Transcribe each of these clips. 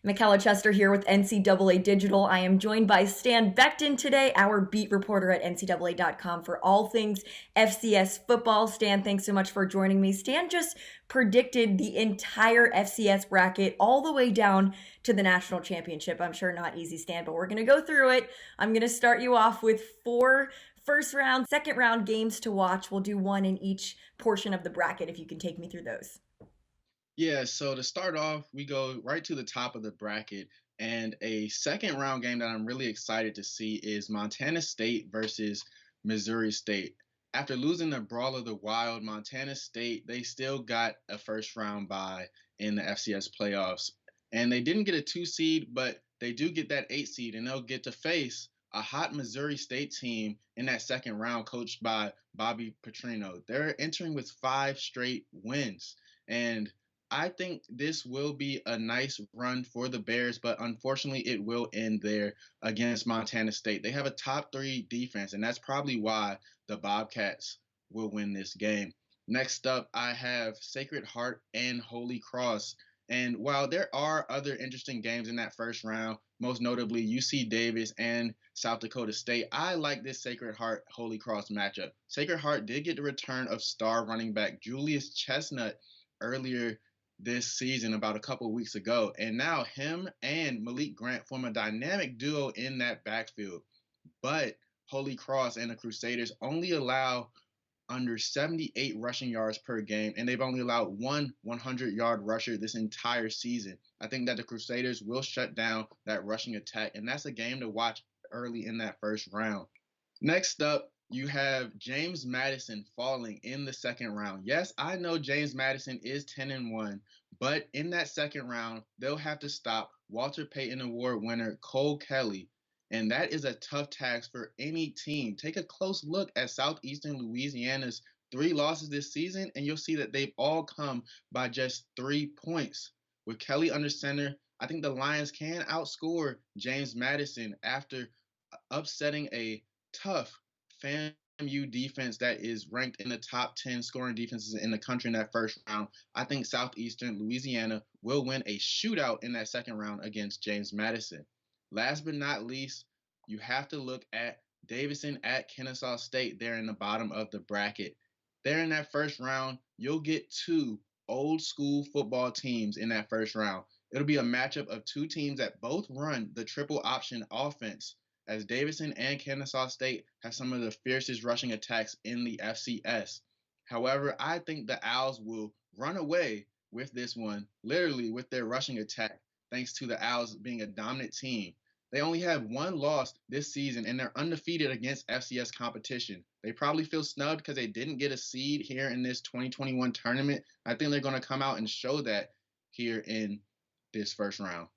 Michaela Chester here with NCAA Digital. I am joined by Stan Becton today, our beat reporter at NCAA.com for all things FCS football. Stan, thanks so much for joining me. Stan just predicted the entire FCS bracket all the way down to the national championship. I'm sure not easy, Stan, but we're going to go through it. I'm going to start you off with four first round, second round games to watch. We'll do one in each portion of the bracket if you can take me through those. Yeah, so to start off, we go right to the top of the bracket. And a second round game that I'm really excited to see is Montana State versus Missouri State. After losing the Brawl of the Wild, Montana State, they still got a first round bye in the FCS playoffs. And they didn't get a 2 seed, but they do get that 8 seed, and they'll get to face a hot Missouri State team in that second round, coached by Bobby Petrino. They're entering with 5 straight wins. And I think this will be a nice run for the Bears, but unfortunately, it will end there against Montana State. They have a top three defense, and that's probably why the Bobcats will win this game. Next up, I have Sacred Heart and Holy Cross. And while there are other interesting games in that first round, most notably UC Davis and South Dakota State, I like this Sacred Heart Holy Cross matchup. Sacred Heart did get the return of star running back Julius Chestnut earlier this season, about a couple of weeks ago. And now him and Malik Grant form a dynamic duo in that backfield. But Holy Cross and the Crusaders only allow under 78 rushing yards per game, and they've only allowed one 100-yard rusher this entire season. I think that the Crusaders will shut down that rushing attack, and that's a game to watch early in that first round. Next up, you have James Madison falling in the second round. Yes, I know James Madison is 10-1, but in that second round, they'll have to stop Walter Payton Award winner Cole Kelly. And that is a tough task for any team. Take a close look at Southeastern Louisiana's 3 losses this season, and you'll see that they've all come by just 3 points. With Kelly under center, I think the Lions can outscore James Madison after upsetting a tough FAMU defense that is ranked in the top 10 scoring defenses in the country in that first round. I think Southeastern Louisiana will win a shootout in that second round against James Madison. Last but not least, you have to look at Davidson at Kennesaw State there in the bottom of the bracket. There in that first round, you'll get two old school football teams in that first round. It'll be a matchup of two teams that both run the triple option offense, as Davidson and Kennesaw State have some of the fiercest rushing attacks in the FCS. However, I think the Owls will run away with this one, literally with their rushing attack, thanks to the Owls being a dominant team. They only have one loss this season, and they're undefeated against FCS competition. They probably feel snubbed because they didn't get a seed here in this 2021 tournament. I think they're going to come out and show that here in this first round.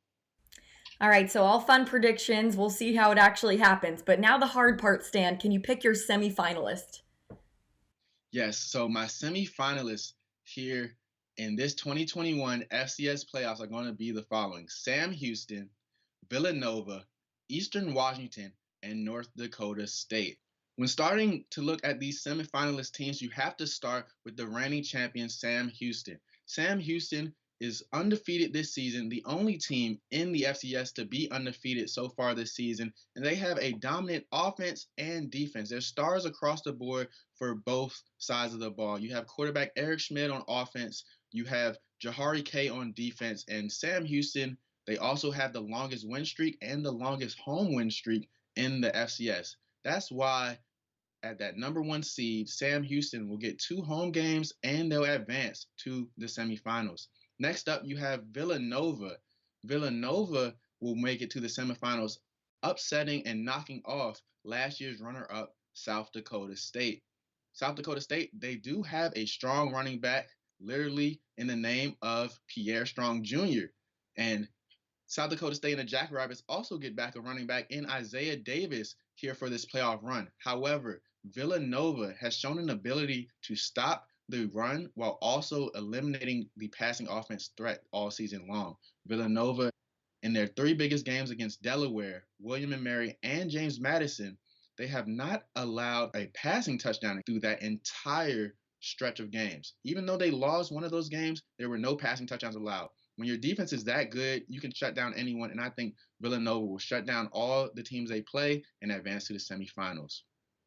All right, so all fun predictions. We'll see how it actually happens. But now the hard part, Stan. Can you pick your semifinalist? Yes, so my semifinalists here in this 2021 FCS playoffs are going to be the following: Sam Houston, Villanova, Eastern Washington, and North Dakota State. When starting to look at these semifinalist teams, you have to start with the reigning champion, Sam Houston. Sam Houston is undefeated this season, the only team in the FCS to be undefeated so far this season, and they have a dominant offense and defense. There's stars across the board for both sides of the ball. You have quarterback Eric Schmidt on offense, you have Jahari K on defense, and Sam Houston, they also have the longest win streak and the longest home win streak in the FCS. That's why at that number one seed, Sam Houston will get 2 home games and they'll advance to the semifinals. Next up, you have Villanova. Villanova will make it to the semifinals, upsetting and knocking off last year's runner-up, South Dakota State. South Dakota State, they do have a strong running back, literally in the name of Pierre Strong Jr. And South Dakota State and the Jackrabbits also get back a running back in Isaiah Davis here for this playoff run. However, Villanova has shown an ability to stop the run while also eliminating the passing offense threat all season long. Villanova, in their 3 biggest games against Delaware, William and Mary, and James Madison, they have not allowed a passing touchdown through that entire stretch of games. Even though they lost one of those games, there were no passing touchdowns allowed. When your defense is that good, you can shut down anyone, and I think Villanova will shut down all the teams they play and advance to the semifinals.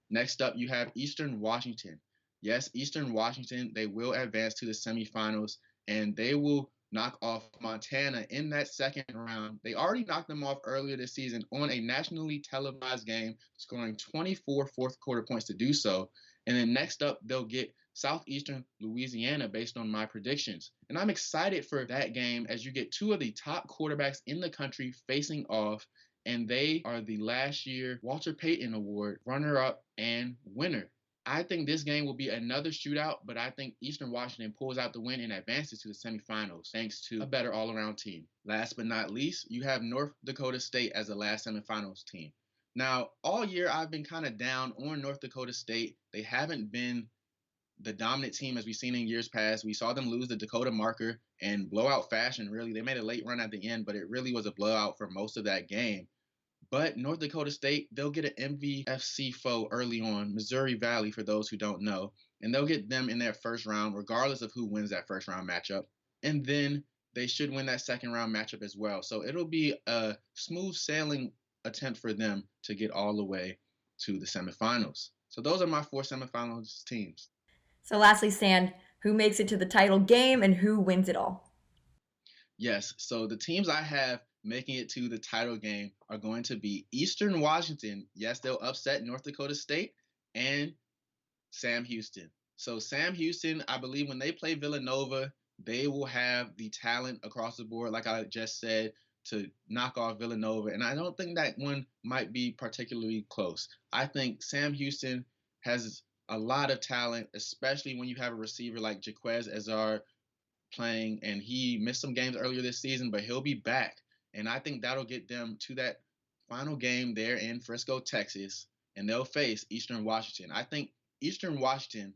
Next up, you have Eastern Washington. Yes, Eastern Washington, they will advance to the semifinals, and they will knock off Montana in that second round. They already knocked them off earlier this season on a nationally televised game, scoring 24 fourth quarter points to do so. And then next up, they'll get Southeastern Louisiana based on my predictions. And I'm excited for that game as you get two of the top quarterbacks in the country facing off, and they are the last year Walter Payton Award runner up and winner. I think this game will be another shootout, but I think Eastern Washington pulls out the win and advances to the semifinals thanks to a better all around team. Last but not least, you have North Dakota State as the last semifinals team. Now, all year I've been kind of down on North Dakota State. They haven't been the dominant team as we've seen in years past. We saw them lose the Dakota marker in blowout fashion, really. They made a late run at the end, but it really was a blowout for most of that game. But North Dakota State, they'll get an MVFC foe early on, Missouri Valley, for those who don't know. And they'll get them in their first round, regardless of who wins that first round matchup. And then they should win that second round matchup as well. So it'll be a smooth sailing attempt for them to get all the way to the semifinals. So those are my four semifinals teams. So lastly, Stan, who makes it to the title game and who wins it all? Yes, so the teams I have making it to the title game are going to be Eastern Washington. Yes, they'll upset North Dakota State and Sam Houston. So Sam Houston, I believe when they play Villanova, they will have the talent across the board, like I just said, to knock off Villanova. And I don't think that one might be particularly close. I think Sam Houston has a lot of talent, especially when you have a receiver like Jaquez Azar playing, and he missed some games earlier this season, but he'll be back. And I think that'll get them to that final game there in Frisco, Texas, and they'll face Eastern Washington. I think Eastern Washington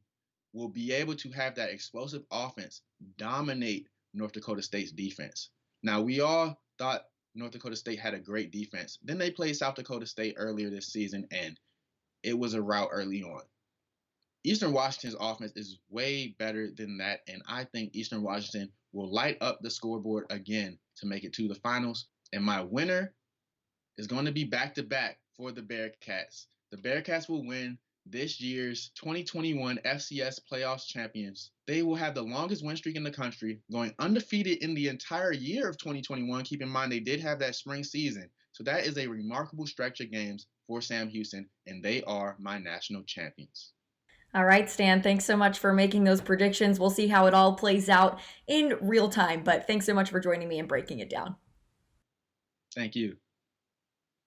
will be able to have that explosive offense dominate North Dakota State's defense. Now, we all thought North Dakota State had a great defense. Then they played South Dakota State earlier this season, and it was a rout early on. Eastern Washington's offense is way better than that, and I think Eastern Washington will light up the scoreboard again to make it to the finals. And my winner is going to be back to back for the Bearcats. The Bearcats will win this year's 2021 FCS playoffs champions. They will have the longest win streak in the country, going undefeated in the entire year of 2021. Keep in mind, they did have that spring season. So that is a remarkable stretch of games for Sam Houston, and they are my national champions. All right, Stan, thanks so much for making those predictions. We'll see how it all plays out in real time, but thanks so much for joining me and breaking it down. Thank you.